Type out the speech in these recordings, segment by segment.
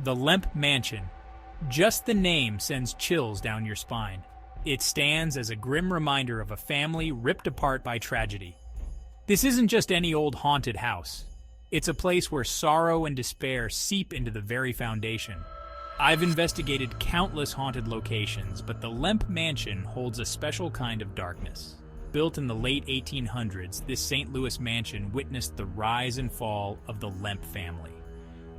The Lemp Mansion. Just the name sends chills down your spine. It stands as a grim reminder of a family ripped apart by tragedy. This isn't just any old haunted house. It's a place where sorrow and despair seep into the very foundation. I've investigated countless haunted locations, but the Lemp Mansion holds a special kind of darkness. Built in the late 1800s, this St. Louis mansion witnessed the rise and fall of the Lemp family.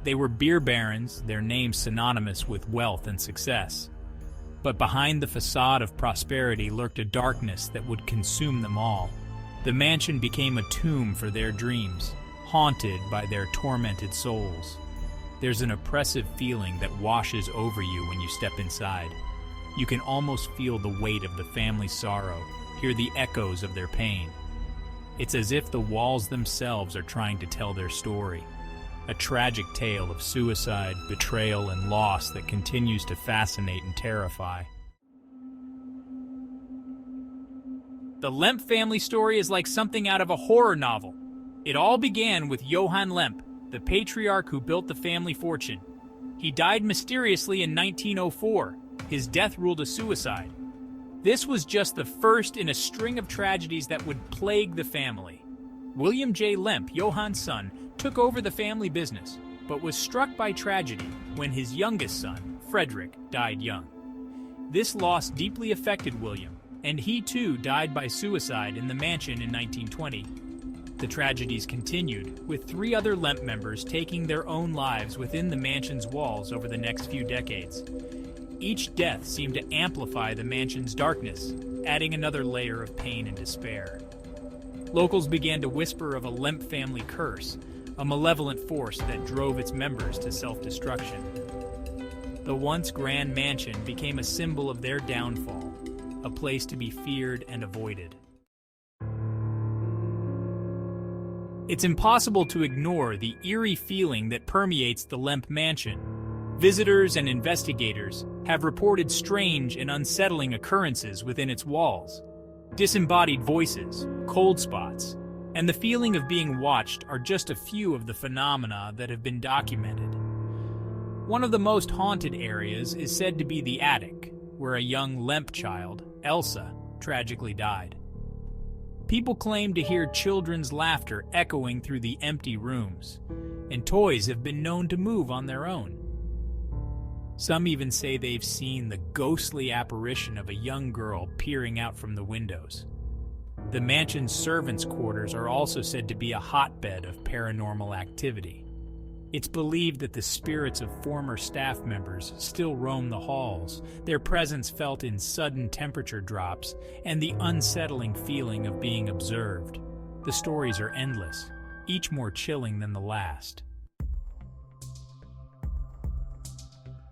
They were beer barons, their names synonymous with wealth and success. But behind the facade of prosperity lurked a darkness that would consume them all. The mansion became a tomb for their dreams, haunted by their tormented souls. There's an oppressive feeling that washes over you when you step inside. You can almost feel the weight of the family's sorrow, hear the echoes of their pain. It's as if the walls themselves are trying to tell their story. A tragic tale of suicide, betrayal, and loss that continues to fascinate and terrify. The Lemp family story is like something out of a horror novel. It all began with Johann Lemp, the patriarch who built the family fortune. He died mysteriously in 1904. His death ruled a suicide. This was just the first in a string of tragedies that would plague the family. William J. Lemp, Johann's son, took over the family business, but was struck by tragedy when his youngest son, Frederick, died young. This loss deeply affected William, and he too died by suicide in the mansion in 1920. The tragedies continued, with 3 other Lemp members taking their own lives within the mansion's walls over the next few decades. Each death seemed to amplify the mansion's darkness, adding another layer of pain and despair. Locals began to whisper of a Lemp family curse, a malevolent force that drove its members to self-destruction. The once grand mansion became a symbol of their downfall, a place to be feared and avoided. It's impossible to ignore the eerie feeling that permeates the Lemp Mansion. Visitors and investigators have reported strange and unsettling occurrences within its walls. Disembodied voices, cold spots, and the feeling of being watched are just a few of the phenomena that have been documented. One of the most haunted areas is said to be the attic, where a young Lemp child, Elsa, tragically died. People claim to hear children's laughter echoing through the empty rooms, and toys have been known to move on their own. Some even say they've seen the ghostly apparition of a young girl peering out from the windows. The mansion's servants' quarters are also said to be a hotbed of paranormal activity. It's believed that the spirits of former staff members still roam the halls, their presence felt in sudden temperature drops and the unsettling feeling of being observed. The stories are endless, each more chilling than the last.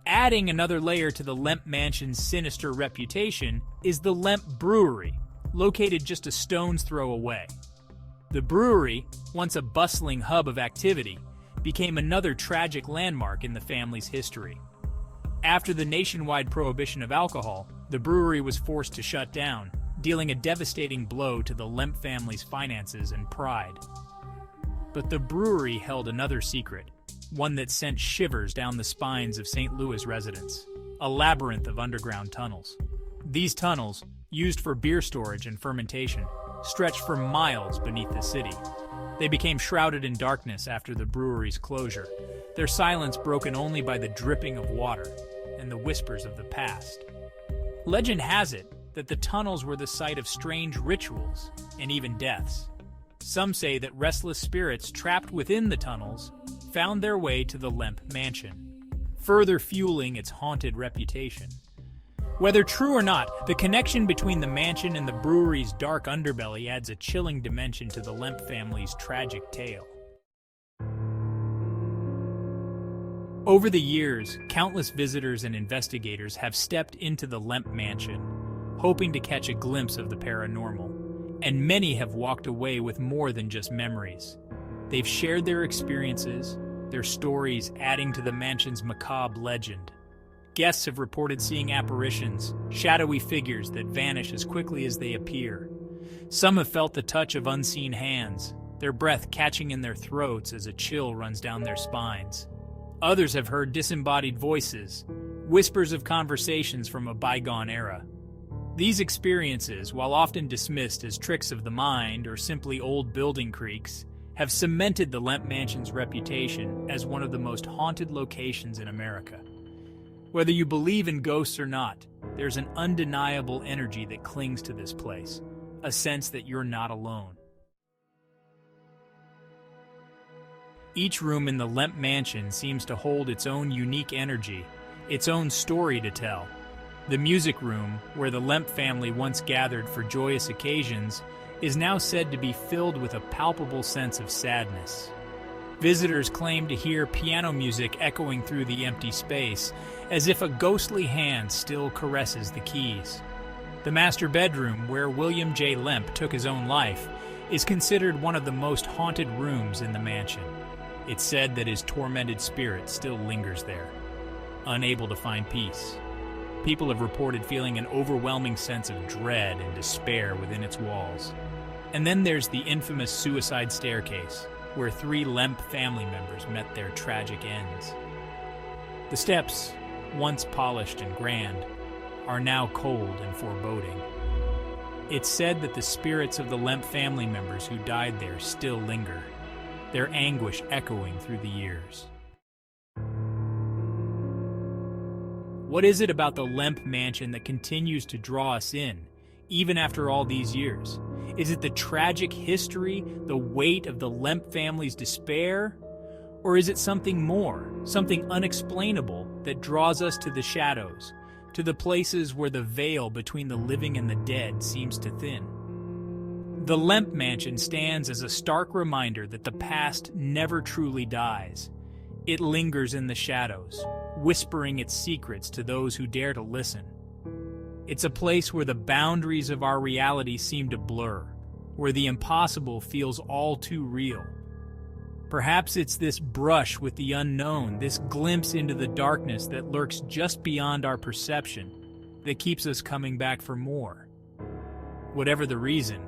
Adding another layer to the Lemp Mansion's sinister reputation is the Lemp Brewery, located just a stone's throw away. The brewery, once a bustling hub of activity, became another tragic landmark in the family's history. After the nationwide prohibition of alcohol, the brewery was forced to shut down, dealing a devastating blow to the Lemp family's finances and pride. But the brewery held another secret, one that sent shivers down the spines of St. Louis residents: a labyrinth of underground tunnels. These tunnels, used for beer storage and fermentation, stretched for miles beneath the city. They became shrouded in darkness after the brewery's closure, their silence broken only by the dripping of water and the whispers of the past. Legend has it that the tunnels were the site of strange rituals and even deaths. Some say that restless spirits trapped within the tunnels found their way to the Lemp Mansion, further fueling its haunted reputation. Whether true or not, the connection between the mansion and the brewery's dark underbelly adds a chilling dimension to the Lemp family's tragic tale. Over the years, countless visitors and investigators have stepped into the Lemp Mansion, hoping to catch a glimpse of the paranormal, and many have walked away with more than just memories. They've shared their experiences, their stories adding to the mansion's macabre legend. Guests have reported seeing apparitions, shadowy figures that vanish as quickly as they appear. Some have felt the touch of unseen hands, their breath catching in their throats as a chill runs down their spines. Others have heard disembodied voices, whispers of conversations from a bygone era. These experiences, while often dismissed as tricks of the mind or simply old building creaks, have cemented the Lemp Mansion's reputation as one of the most haunted locations in America. Whether you believe in ghosts or not, there's an undeniable energy that clings to this place, a sense that you're not alone. Each room in the Lemp Mansion seems to hold its own unique energy, its own story to tell. The music room, where the Lemp family once gathered for joyous occasions, is now said to be filled with a palpable sense of sadness. Visitors claim to hear piano music echoing through the empty space, as if a ghostly hand still caresses the keys. The master bedroom, where William J. Lemp took his own life, is considered one of the most haunted rooms in the mansion. It's said that his tormented spirit still lingers there, unable to find peace. People have reported feeling an overwhelming sense of dread and despair within its walls. And then there's the infamous suicide staircase, where 3 Lemp family members met their tragic ends. The steps, once polished and grand, are now cold and foreboding. It's said that the spirits of the Lemp family members who died there still linger, their anguish echoing through the years. What is it about the Lemp Mansion that continues to draw us in, even after all these years? Is it the tragic history, the weight of the Lemp family's despair? Or is it something more, something unexplainable that draws us to the shadows, to the places where the veil between the living and the dead seems to thin? The Lemp Mansion stands as a stark reminder that the past never truly dies. It lingers in the shadows, whispering its secrets to those who dare to listen. It's a place where the boundaries of our reality seem to blur, where the impossible feels all too real. Perhaps it's this brush with the unknown, this glimpse into the darkness that lurks just beyond our perception, that keeps us coming back for more. Whatever the reason,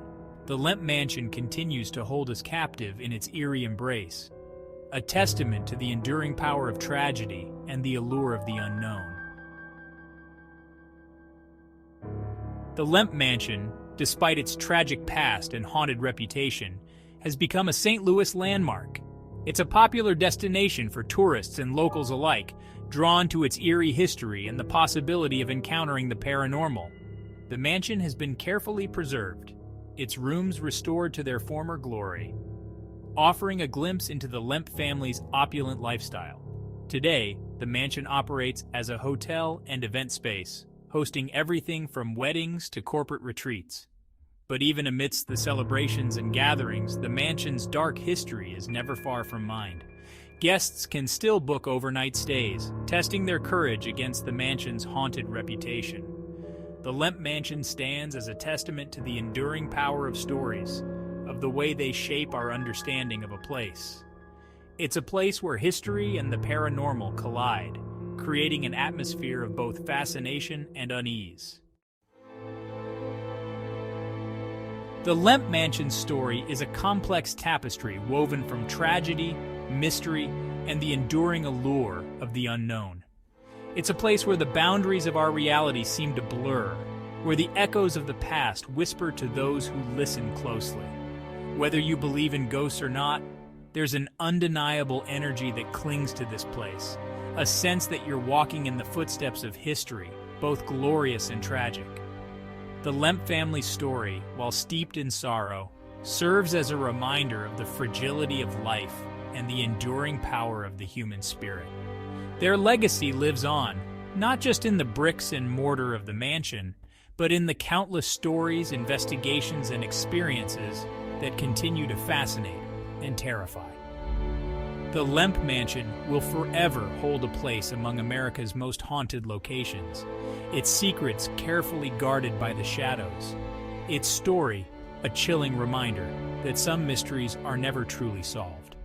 the Lemp Mansion continues to hold us captive in its eerie embrace, a testament to the enduring power of tragedy and the allure of the unknown. The Lemp Mansion, despite its tragic past and haunted reputation, has become a St. Louis landmark. It's a popular destination for tourists and locals alike, drawn to its eerie history and the possibility of encountering the paranormal. The mansion has been carefully preserved, its rooms restored to their former glory, offering a glimpse into the Lemp family's opulent lifestyle. Today, the mansion operates as a hotel and event space, hosting everything from weddings to corporate retreats. But even amidst the celebrations and gatherings, the mansion's dark history is never far from mind. Guests can still book overnight stays, testing their courage against the mansion's haunted reputation. The Lemp Mansion stands as a testament to the enduring power of stories, of the way they shape our understanding of a place. It's a place where history and the paranormal collide, creating an atmosphere of both fascination and unease. The Lemp Mansion's story is a complex tapestry woven from tragedy, mystery, and the enduring allure of the unknown. It's a place where the boundaries of our reality seem to blur, where the echoes of the past whisper to those who listen closely. Whether you believe in ghosts or not, there's an undeniable energy that clings to this place, a sense that you're walking in the footsteps of history, both glorious and tragic. The Lemp family's story, while steeped in sorrow, serves as a reminder of the fragility of life and the enduring power of the human spirit. Their legacy lives on, not just in the bricks and mortar of the mansion, but in the countless stories, investigations, and experiences that continue to fascinate and terrify. The Lemp Mansion will forever hold a place among America's most haunted locations, its secrets carefully guarded by the shadows, its story a chilling reminder that some mysteries are never truly solved.